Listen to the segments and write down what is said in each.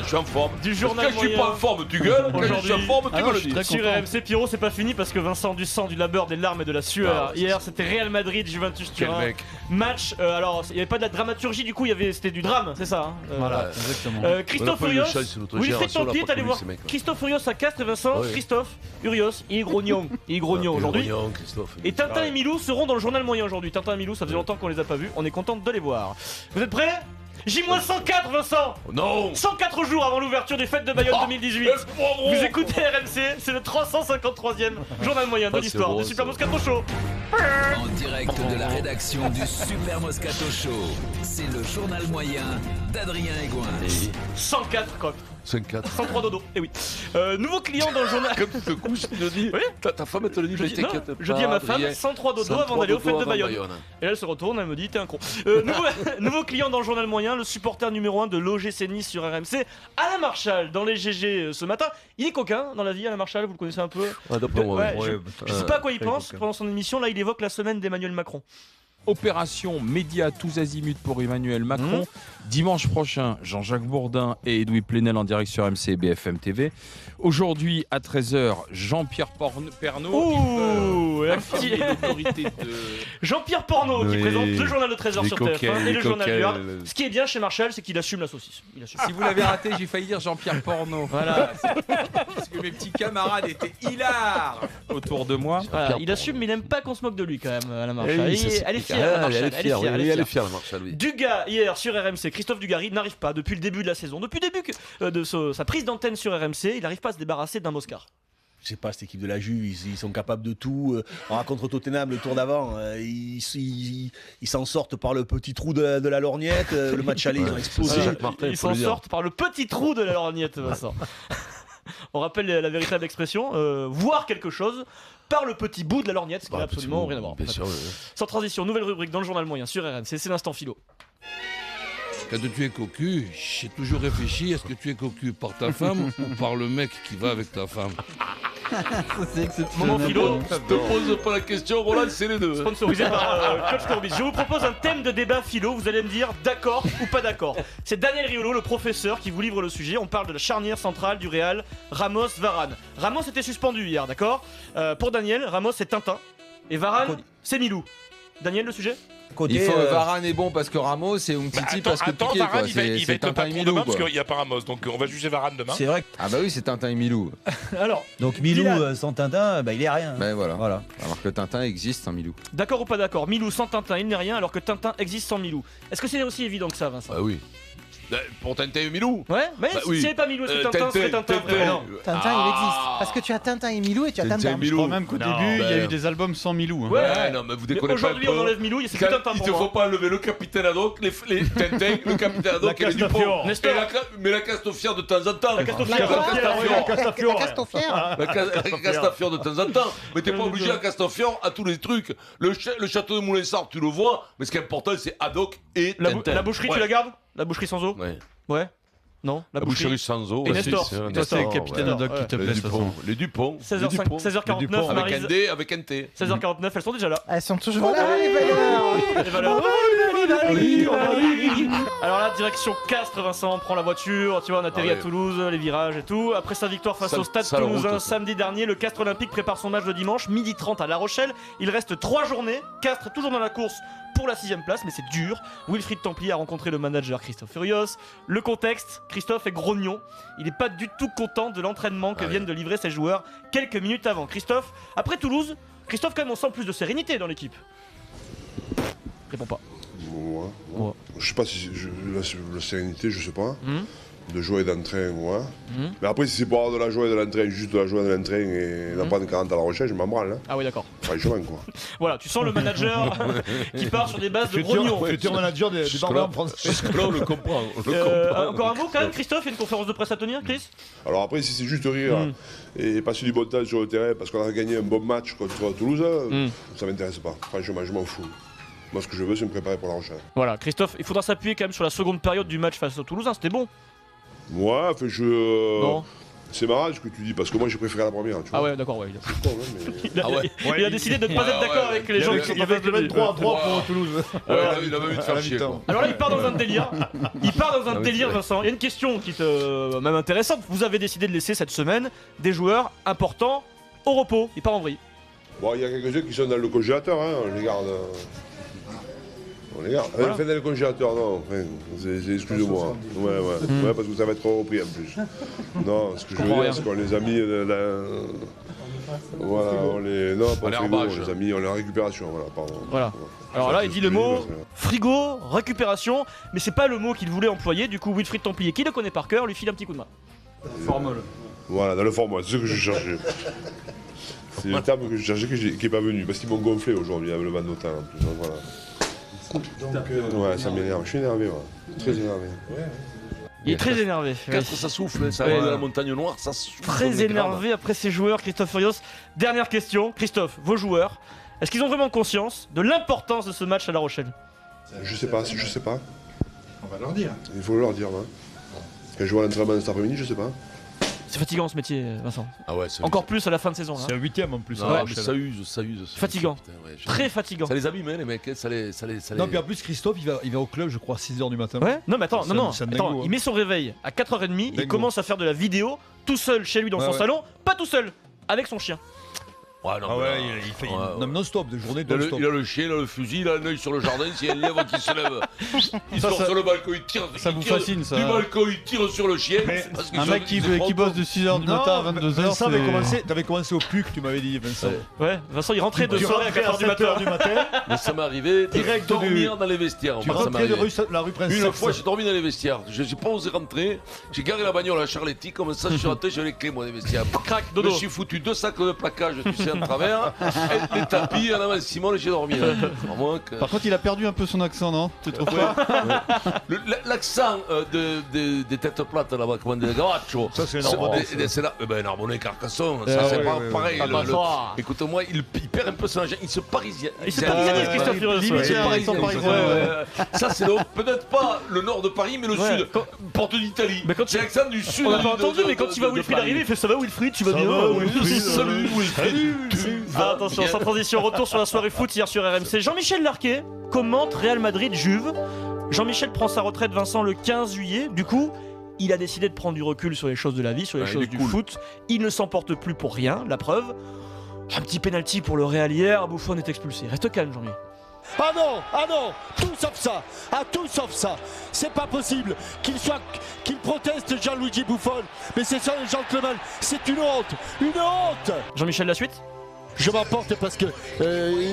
je suis en forme. Du journal Quand je suis moyen. pas en forme, tu gueules. Quand je suis en forme, tu me le dis. Sur RMC, Pierrot, c'est pas fini parce que Vincent, du sang, du labeur, des larmes et de la sueur. Hier, c'était Real Madrid, Juventus Quel Turin. mec. Match, alors, il n'y avait pas de la dramaturgie, du coup, c'était du drame, c'est ça. Voilà, exactement. Christophe Urios, Wilfried Templier, t'es allé voir Christophe Urios à Castres et Vincent. Oui. Christophe Urios, il est grognon. Il est grognon aujourd'hui. Christophe. Et Tintin et Milou seront dans le journal moyen aujourd'hui. Tintin et Milou, ça faisait longtemps qu'on les a pas vus. On est content de les voir. Vous êtes prêts? J-104, Vincent. Non. 104 jours avant l'ouverture des fêtes de Bayonne 2018. Vous écoutez RMC, c'est le 353e journal moyen de l'histoire du Super Moscato Show. En direct de la rédaction du Super Moscato Show, c'est le journal moyen d'Adrien Egoin. 104 quoi. 5-4. 103 dodo, et oui. Nouveau client dans le journal. Comme tu te couches, tu te dis. Oui. Ta femme, elle te le dit, mais t'inquiète pas. Je dis à ma femme 103 dodo avant d'aller aux fêtes de Bayonne. Et elle se retourne, elle me dit t'es un con. Nouveau client dans le journal moyen, le supporter numéro 1 de l'OGC Nice sur RMC, Alain Marchal dans les GG ce matin. Il est coquin dans la vie, Alain Marchal, vous le connaissez un peu. Ah, d'après moi, ouais, je sais pas à quoi il pense pendant son émission, là il évoque la semaine d'Emmanuel Macron. Opération média tous azimuts pour Emmanuel Macron. Dimanche prochain, Jean-Jacques Bourdin et Edoui Plenel en direct sur MC et BFM TV. Aujourd'hui, à 13h, Jean-Pierre Pernaut. Ouh, l'autorité de... Jean-Pierre Porno qui présente le journal de 13h sur TF1 et le journal du Hard. coquels. Ce qui est bien chez Marshall, c'est qu'il assume la saucisse. Il assume. Si vous l'avez raté, j'ai failli dire Jean-Pierre Porno. Voilà. Parce que mes petits camarades étaient hilars autour de moi. Voilà, il assume, mais il n'aime pas qu'on se moque de lui quand même, Alain Marchal. Oui, ça, Elle est fière, la Marchal. Elle est fière, la Marchal, oui. Dugas, hier sur RMC, Christophe Dugarry n'arrive pas depuis le début de la saison, depuis le début de sa prise d'antenne sur RMC, il n'arrive pas à se débarrasser d'un Moscar. Je sais pas, cette équipe de la Juve, ils sont capables de tout. On contre Tottenham le tour d'avant, ils s'en sortent par le petit trou de la lorgnette. Le match aller, ils ont explosé. Ils s'en sortent par le petit trou de la lorgnette, Vincent. On rappelle la véritable expression, voir quelque chose par le petit bout de la lorgnette, ce qui n'a absolument rien à voir. Bien sûr, oui. Sans transition, nouvelle rubrique dans le journal moyen sur RMC, c'est l'instant philo. Quand tu es cocu, j'ai toujours réfléchi, est-ce que tu es cocu par ta femme ou par le mec qui va avec ta femme? Moment philo, Ne te pose pas la question, Roland, c'est les deux. sponsorisé par Coach Courbis. Je vous propose un thème de débat philo, vous allez me dire d'accord ou pas d'accord. C'est Daniel Riolo, le professeur, qui vous livre le sujet. On parle de la charnière centrale du Real, Ramos-Varane. Ramos était suspendu hier, d'accord. Pour Daniel, Ramos c'est Tintin et Varane c'est Milou. Daniel, le sujet? Il faut Varane est bon parce que Ramos et Umtiti parce que Piqué, quoi. Varane, il va C'est être le Tintin et patron Milou, demain quoi. parce qu'il n'y a pas Ramos, donc on va juger Varane demain. C'est vrai. Ah bah oui, c'est Tintin et Milou. Alors, Donc Milou Dylan. sans Tintin, bah, il est rien. Ben voilà. Voilà. Alors que Tintin existe sans Milou. d'accord ou pas d'accord? Milou sans Tintin, il n'est rien, alors que Tintin existe sans Milou. Est-ce que c'est aussi évident que ça, Vincent? Ah oui. Pour Tintin et Milou. Ouais, mais Bah s'il oui. n'y avait pas Milou, est-ce que Tintin serait Tintin? Non. Tintin, il existe. Parce que tu as Tintin et Milou et tu as Tintin et Tintin. Milou. Je crois même qu'au Non, début, il y a ben- eu des albums sans Milou. Hein. Ouais. Non, mais vous Mais déconnez pas. aujourd'hui, on enlève Milou, c'est que Tintin Il pour te moi. faut pas enlever le capitaine Haddock, les Tintin, le capitaine Haddock et les Dupont. Nestor. Mais la Castafiore de temps en temps. La Castafiore. La Castafiore. La Castafiore de temps en temps. Mais t'es pas obligé à Castafiore à tous les trucs. Le château de Moulinsart, tu le vois. Mais ce qui est important, c'est Haddock et Tintin. La boucherie, tu la gardes? La boucherie sans eau? Ouais. Ouais. Non, La boucherie sans eau. Et Nestor. Toi, c'est le capitaine Haddock qui te plaît, de toute façon. Les Dupont. 16h49, Avec Maryse. un D, avec un T. 16h49, elles sont déjà là. Elles sont toujours là, les valeurs. Les valeurs. Alors là, direction Castres, Vincent, on prend la voiture, tu vois, on atterrit à Toulouse, les virages et tout. Après sa victoire face au Stade Toulousain samedi dernier, le Castres Olympique prépare son match de dimanche, 12h30 à La Rochelle. Il reste 3 journées, Castres est toujours dans la course pour la 6ème place, mais c'est dur. Wilfried Templier a rencontré le manager Christophe Furios. Le contexte, Christophe est grognon. Il n'est pas du tout content de l'entraînement que viennent de livrer ses joueurs quelques minutes avant. Christophe, après Toulouse, Christophe quand même on sent plus de sérénité dans l'équipe. Réponds pas. Ouais. Je sais pas si la sérénité, je sais pas. De joie et d'entrain, ouais. Mais après, si c'est pour avoir de la joie et de l'entrain, juste de la joie et de l'entrain et n'en pas de 40 à La Rochelle, je m'en branle. Hein. Ah oui, d'accord. Franchement, quoi. Voilà, tu sens le manager qui part sur des bases de grognon. Futur manager des barbares français. Là, on le comprend. Encore un mot quand même, Christophe, il y a une conférence de presse à tenir, Chris? Alors après, si c'est juste rire et passer du bon temps sur le terrain parce qu'on a gagné un bon match contre Toulouse, ça m'intéresse pas. Franchement, je m'en fous. Moi, ce que je veux, c'est me préparer pour La Rochelle. Voilà, Christophe, il faudra s'appuyer quand même sur la seconde période du match face au Toulousain, c'était bon. Moi, enfin, Non. C'est marrant ce que tu dis, parce que moi j'ai préféré la première. Tu vois. Ah ouais, d'accord, ouais. C'est con, hein, mais... Il a décidé de ne pas être d'accord avec les gens qui avaient le 23 pour Toulouse. Ouais, il avait envie de faire chier. Quoi. Alors là, il part dans un délire. Vincent. Il y a une question qui est même intéressante. Vous avez décidé de laisser cette semaine des joueurs importants au repos. Il part en vrille. Bon, il y a quelques-uns qui sont dans le congélateur, hein, on les garde. On les garde. Voilà. Fait dans le congélateur, non. Enfin, excusez-moi. Ouais, parce que ça va être repris en plus. Non, ce que je veux dire, c'est qu'on les a mis. Voilà, on les. Non, pas frigo, on les a mis en récupération, voilà, pardon. Voilà. Alors là, il dit le mot frigo, récupération, mais c'est pas le mot qu'il voulait employer. Du coup, Wilfried Templier, qui le connaît par cœur, lui file un petit coup de main. Formol. Voilà, dans le formol, c'est ce que je cherchais. C'est le terme que je cherchais qui n'est pas venu, parce qu'ils m'ont gonflé aujourd'hui avec le vent d'OTAN en plus. Donc, voilà. Ouais, ça m'énerve, je suis énervé, ouais. Très énervé. Il est très énervé. Quand ça souffle, ça va dans la montagne noire, ça souffle. Très énervé après ses joueurs, Christophe Furios. Dernière question, Christophe, vos joueurs, est-ce qu'ils ont vraiment conscience de l'importance de ce match à La Rochelle? Je sais pas. On va leur dire. Il faut leur dire, hein. Quand je vois l'entraînement cet après-midi, je sais pas. C'est fatigant ce métier, Vincent. Ah ouais, encore plus à la fin de saison. C'est un 8ème en plus. Ouais, ça use. Fatigant. Putain, très fatigant. Ça les abîme, hein, les mecs. Non, puis en plus, Christophe, il va au club, je crois, 6h du matin. Ouais. Non, mais attends, il met son réveil à 4h30, il commence à faire de la vidéo tout seul chez lui dans son salon, pas tout seul, avec son chien. Ouais, non, il fait non-stop, de journée non-stop. Il a le chien, il a le fusil, il a un œil sur le jardin, s'il y a un lièvre qui se lève, il sort sur le balcon, il tire. Ça vous fascine, ça. Du balcon, il tire sur le chien. Un mec qui bosse de 6h du matin à 22h. Vincent, t'avais commencé au PUC, tu m'avais dit, Vincent. Ouais, Vincent, il rentrait de soirée à 4h du matin. Mais ça m'est arrivé de dormir dans les vestiaires. Tu rentrais de la rue Princesse. Une fois, j'ai dormi dans les vestiaires. J'ai pas osé rentrer. J'ai garé la bagnole à Charletti, comme ça, je suis rentré, j'avais les clés, moi, des vestiaires. Crac, Je dodo. me suis foutu 2 sacs de plaquage, tu sais, en travers. Les tapis, en avant Simon, et j'ai dormi. Par contre, il a perdu un peu son accent, non? Tu trouves pas? L'accent des têtes plates là-bas, comment des gabachos. Ça, c'est Narbonnais. C'est là, Narbonnais, Carcassonne, ça c'est pas pareil. Écoute-moi, il perd un peu son agent, il se parisien. Il se parisianise, Christophe Furios. Ça, c'est peut-être pas le nord de Paris, mais le sud. Porte d'Italie. C'est l'accent du sud. On n'a pas entendu, mais quand il va Wilfried arriver, il fait ça va Wilfried, tu vas bien? Salut Wilfried. Attention, sans transition, retour sur la soirée foot hier sur RMC. Jean-Michel Larquet commente Real Madrid-Juve. Jean-Michel prend sa retraite, Vincent, le 15 juillet. Du coup, il a décidé de prendre du recul sur les choses de la vie, sur les choses du foot. Il ne s'emporte plus pour rien, la preuve. Un petit penalty pour le Real hier, Buffon est expulsé. Reste calme, Jean-Michel. Ah non, tout sauf ça, c'est pas possible qu'il proteste Gianluigi Buffon, mais c'est ça le gentleman, c'est une honte. Jean-Michel, la suite? Je m'emporte parce que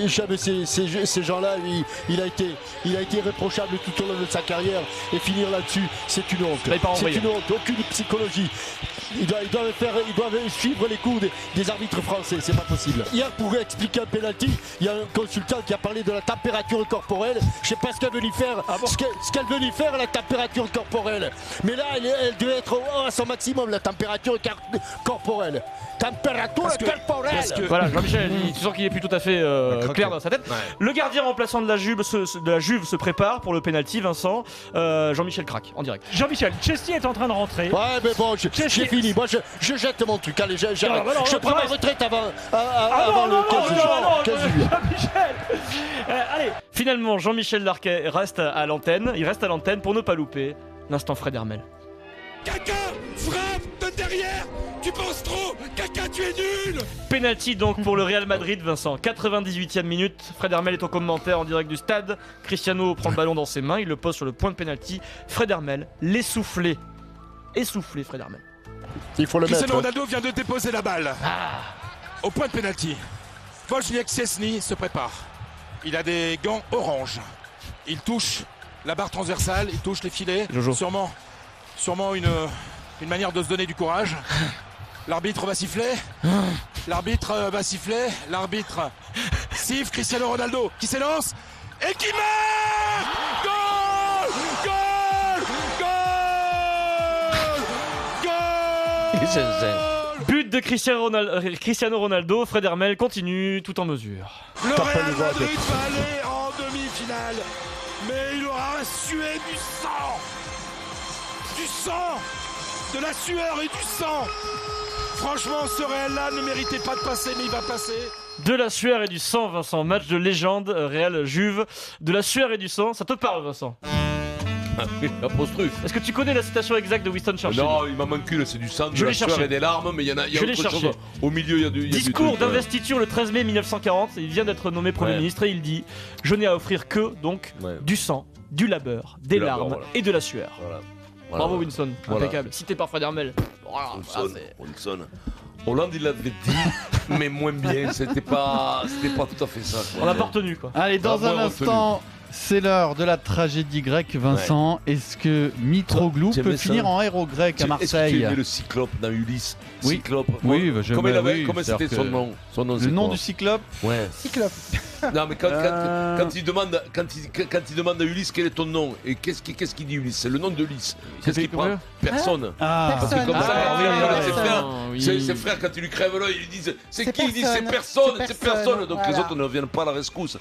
jamais ces gens-là, il a été réprochable tout au long de sa carrière et finir là-dessus, c'est une honte. C'est une honte, aucune psychologie. Ils doivent suivre les coups des arbitres français, c'est pas possible. Hier, pour expliquer un penalty, il y a un consultant qui a parlé de la température corporelle. Je sais pas ce qu'elle veut y faire, ce qu'elle veut y faire, la température corporelle. Mais là, elle devait être à son maximum, la température corporelle. Voilà, Jean-Michel, tu sens qu'il est plus tout à fait clair dans sa tête. Ouais. Le gardien remplaçant de la Juve se prépare pour le penalty, Vincent. Jean-Michel craque en direct. Jean-Michel, Chesty est en train de rentrer. Ouais, mais bon, j'ai fini. Moi, je jette mon truc. Allez, je prends ma retraite avant le 15 juillet. Jean-Michel allez, finalement, Jean-Michel Larquet reste à l'antenne. Il reste à l'antenne pour ne pas louper l'instant Fred Hermel. Caca, frappe de derrière. Tu penses trop. Caca, tu es nul. Penalty donc pour le Real Madrid, Vincent. 98e minute. Fred Hermel est au commentaire en direct du stade. Cristiano prend le ballon dans ses mains. Il le pose sur le point de penalty. Fred Hermel, l'essoufflé. Essoufflé, Fred Hermel. Il faut le mettre. Cristiano Ronaldo vient de déposer la balle. Au point de penalty. Wojciech Szczesny se prépare. Il a des gants orange. Il touche la barre transversale. Il touche les filets. Jojo. Sûrement une manière de se donner du courage. L'arbitre va siffler. L'arbitre siffle Cristiano Ronaldo qui s'élance et qui marque. Goal. But de Cristiano Ronaldo. Fred Hermel continue tout en mesure. Le Real Madrid va aller en demi-finale, mais il aura sué du sang. de la sueur et du sang. Franchement, ce Real-là ne méritait pas de passer, mais il va passer. De la sueur et du sang, Vincent. Match de légende, Real Juve. De la sueur et du sang, ça te parle, Vincent? Apostrophe. Est-ce que tu connais la citation exacte de Winston Churchill? Non, il m'en manque une, c'est du sang, de la sueur et des larmes, mais il y a autre chose. Au milieu, il y a du. Discours d'investiture le 13 mai 1940. Il vient d'être nommé Premier ministre et il dit: je n'ai à offrir que donc du sang, du labeur, des larmes et de la sueur. Bravo Winston, impeccable. Cité par Fred Hermel. Wilson. Hollande, il l'avait dit, mais moins bien. C'était pas tout à fait ça. On l'a pas retenu, quoi. Allez, dans un instant. C'est l'heure de la tragédie grecque, Vincent. Est-ce que Mitroglou peut finir en héros grec à Marseille? Est-ce que tu aimais le Cyclope dans Ulysse? Oui. Cyclope. Oui, comment c'était son nom? Le nom du Cyclope? Ouais. Cyclope. Non, mais quand il demande à Ulysse quel est ton nom, et qu'est-ce qu'il dit Ulysse? C'est le nom de Ulysse. Qu'est-ce qu'il prend? Personne. Parce que comme ça, ses frères, quand ils lui crèvent l'œil, ils disent c'est qui? Il dit c'est personne. Donc les autres ne viennent pas à la rescousse.